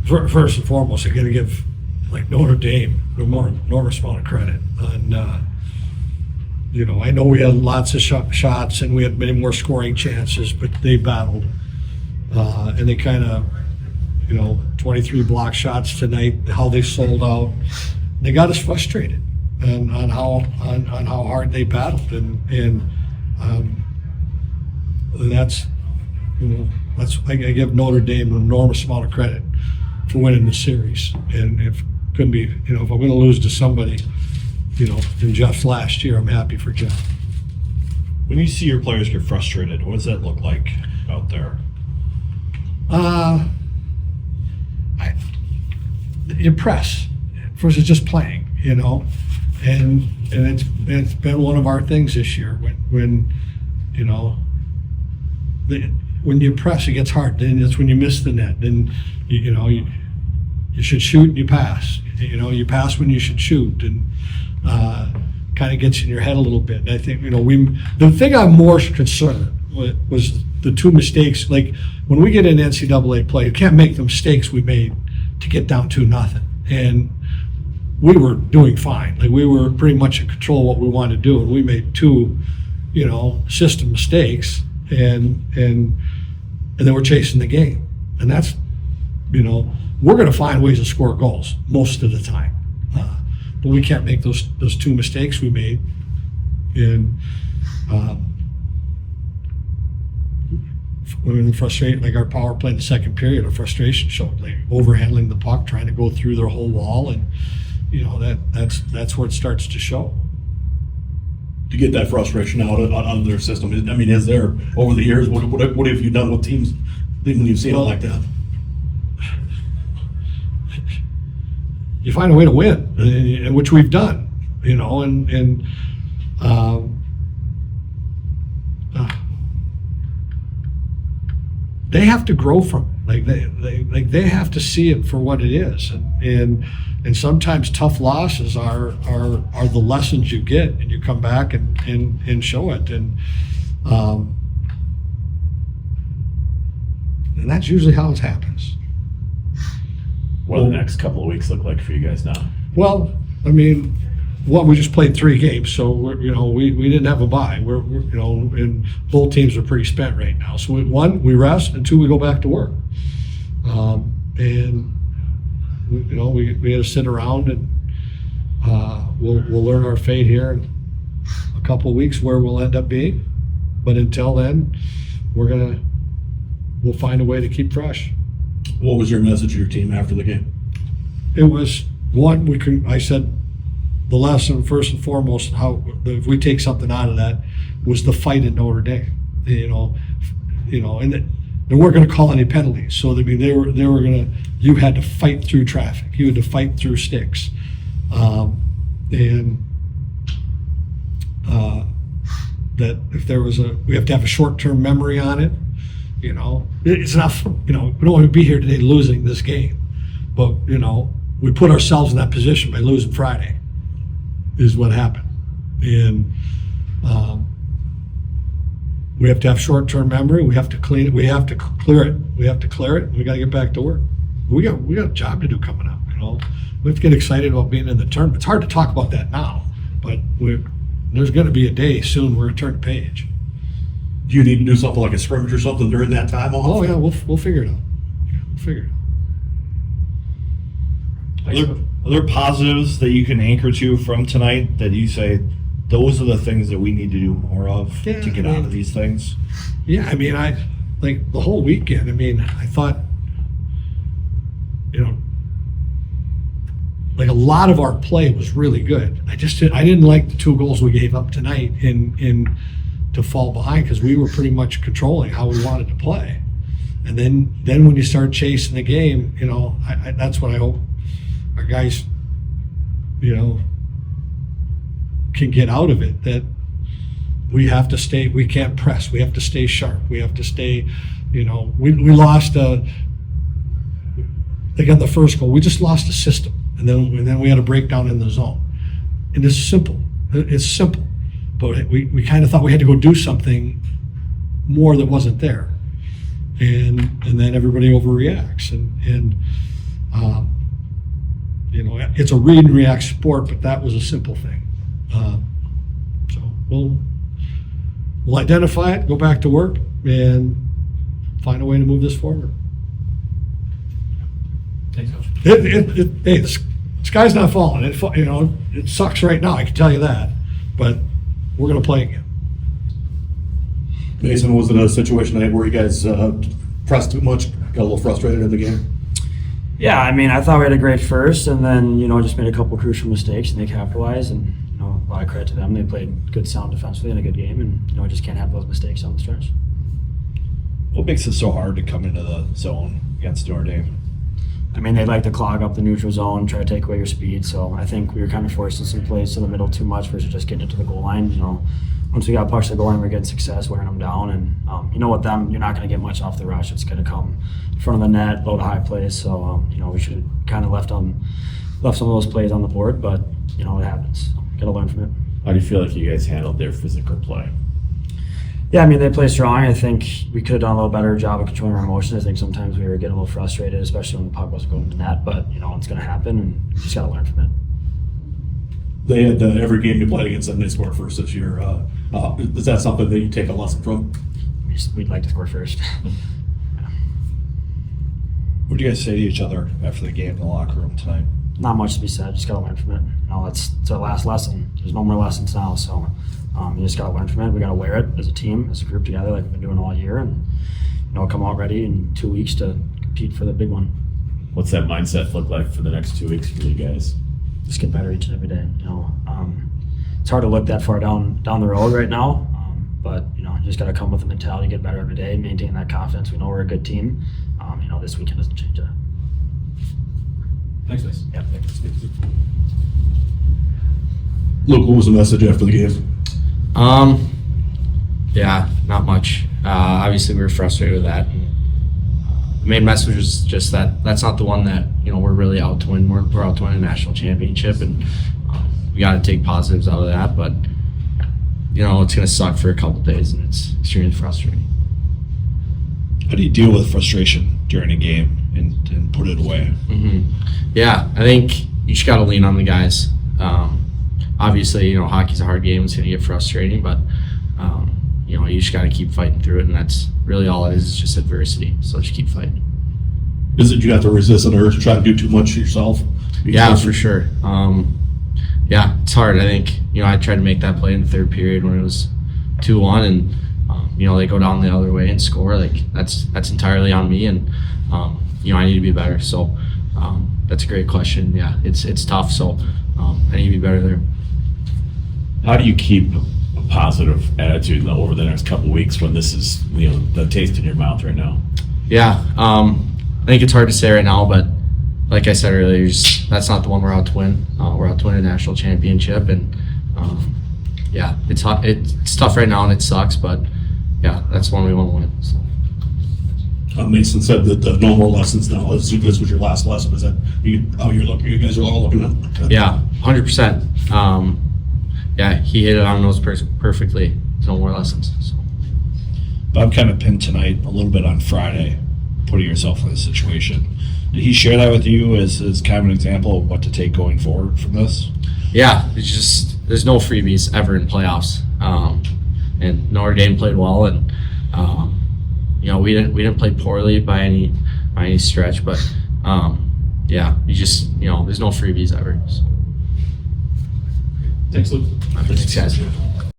First and foremost, I got to give like Notre Dame an enormous amount of credit on. I know we had lots of shots and we had many more scoring chances, but they battled, and they kind of, 23 block shots tonight. How they sold out, they got us frustrated, and on how hard they battled, and that's I give Notre Dame an enormous amount of credit for winning the series, and if couldn't be, if I'm going to lose to somebody, than Jeff last year, I'm happy for Jeff. When you see your players get frustrated, what does that look like out there? You press versus just playing, and it's been one of our things this year. When you press, it gets hard. Then that's when you miss the net. Then you should shoot and you pass. You pass when you should shoot, and kind of gets in your head a little bit. And I think the thing I'm more concerned with was the two mistakes. Like when we get in NCAA play, you can't make the mistakes we made to get down 2-0. And we were doing fine. Like we were pretty much in control of what we wanted to do, and we made two, system mistakes, and then we're chasing the game. And that's, we're going to find ways to score goals most of the time, but we can't make those two mistakes we made. And when the frustration, like our power play in the second period, our frustration showed, like overhandling the puck, trying to go through their whole wall, and that's where it starts to show. To get that frustration out of their system, I mean, is there over the years? What have you done with teams when you've seen it like that? You find a way to win, and which we've done, and they have to grow from it. They have to see it for what it is, and sometimes tough losses are the lessons you get, and you come back and show it, and that's usually how it happens. What do the next couple of weeks look like for you guys now? Well, we just played 3 games, so we didn't have a bye. And both teams are pretty spent right now. So we rest, and 2, we go back to work. And we had to sit around, and we'll learn our fate here in a couple of weeks where we'll end up being. But until then, we'll find a way to keep fresh. What was your message to your team after the game? It was I said the lesson first and foremost, if we take something out of that, was the fight at Notre Dame. And they weren't going to call any penalties. So they were going to. You had to fight through traffic. You had to fight through sticks, and that if there was we have to have a short-term memory on it. It's not. We don't want to be here today losing this game, but we put ourselves in that position by losing Friday. Is what happened, and we have to have short-term memory. We have to clean it. We have to clear it. We have to clear it. We got to get back to work. We got a job to do coming up. We have to get excited about being in the tournament. It's hard to talk about that now, but there's going to be a day soon we're going to turn the page. Do you need to do something like a scrimmage or something during that time off? Oh yeah, we'll figure it out. We'll figure it out. Are there positives that you can anchor to from tonight that you say those are the things that we need to do more of to get out of these things? Yeah, I like the whole weekend. I thought, like a lot of our play was really good. I didn't like the 2 goals we gave up tonight in to fall behind, because we were pretty much controlling how we wanted to play. And then when you start chasing the game, that's what I hope our guys, can get out of it, that we have to stay, we can't press, we have to stay sharp, we have to stay, we lost like on the first goal, we just lost a system, and then we had a breakdown in the zone. And it's simple, but we kind of thought we had to go do something more that wasn't there, and then everybody overreacts, and It's a read and react sport, but that was a simple thing. So we'll identify it, go back to work, and find a way to move this forward. Thanks, Coach. Hey, the sky's not falling. It sucks right now, I can tell you that. But we're going to play again. Mason, was it a situation tonight where you guys pressed too much, got a little frustrated in the game? Yeah, I mean, I thought we had a great first, and then, just made a couple crucial mistakes, and they capitalized, and, a lot of credit to them. They played good, sound defensively in a good game, and, just can't have those mistakes on the stretch. What makes it so hard to come into the zone against Notre Dame? I mean, they like to clog up the neutral zone, try to take away your speed, so I think we were kind of forcing some plays to the middle too much versus just getting into the goal line. Once we got pushed to the goal line, we were getting success wearing them down, and, with them, you're not going to get much off the rush. It's going to come in front of the net, low to high plays, so, we should have kind of left some of those plays on the board, but, it happens. Got to learn from it. How do you feel like you guys handled their physical play? Yeah, I mean, they play strong. I think we could have done a little better job of controlling our emotions. I think sometimes we were getting a little frustrated, especially when the puck wasn't going to the net, but, it's going to happen, and you just got to learn from it. They had every game you played against them, they scored first this year. Is that something that you take a lesson from? We'd like to score first. What do you guys say to each other after the game in the locker room tonight? Not much to be said. Just got to learn from it. It's our last lesson. There's no more lessons now, so you just got to learn from it. We got to wear it as a team, as a group together, like we've been doing all year, and come out ready in 2 weeks to compete for the big one. What's that mindset look like for the next 2 weeks for you guys? Just get better each and every day. It's hard to look that far down the road right now, but you just got to come with the mentality, get better every day, maintain that confidence. We know we're a good team. This weekend doesn't change that. Thanks, Mason. Yeah. Luke, what was the message after the game? Yeah, not much. Obviously, we were frustrated with that. The main message was just that that's not the one that we're really out to win. We're out to win a national championship, and we got to take positives out of that. But it's going to suck for a couple days, and it's extremely frustrating. How do you deal with frustration during a game and put it away? Mm-hmm. Yeah, I think you just got to lean on the guys. Obviously, hockey's a hard game. It's going to get frustrating, but you just got to keep fighting through it, and that's really all it is just adversity. So just keep fighting. Is it you have to resist an urge to try to do too much yourself? Yeah, for sure. Yeah, it's hard. I think I tried to make that play in the third period when it was 2-1, and they go down the other way and score. Like that's entirely on me, and I need to be better. So that's a great question. Yeah, it's tough. So I need to be better there. How do you keep a positive attitude over the next couple of weeks when this is the taste in your mouth right now? Yeah, I think it's hard to say right now, but like I said earlier, that's not the one we're out to win. We're out to win a national championship, and yeah, it's tough right now and it sucks, but yeah, that's one we want to win. So. Mason said that no more lessons now. This was your last lesson. Is that how you're looking? You guys are all looking at? Yeah, 100%. Yeah, he hit it on those perfectly. No more lessons. So. Bob kind of pinned tonight a little bit on Friday, putting yourself in this situation. Did he share that with you as kind of an example of what to take going forward from this? Yeah, there's no freebies ever in playoffs. And Notre Dame played well, and we didn't play poorly by any stretch, but yeah, there's no freebies ever. So. Thanks, Luke. Thanks, guys.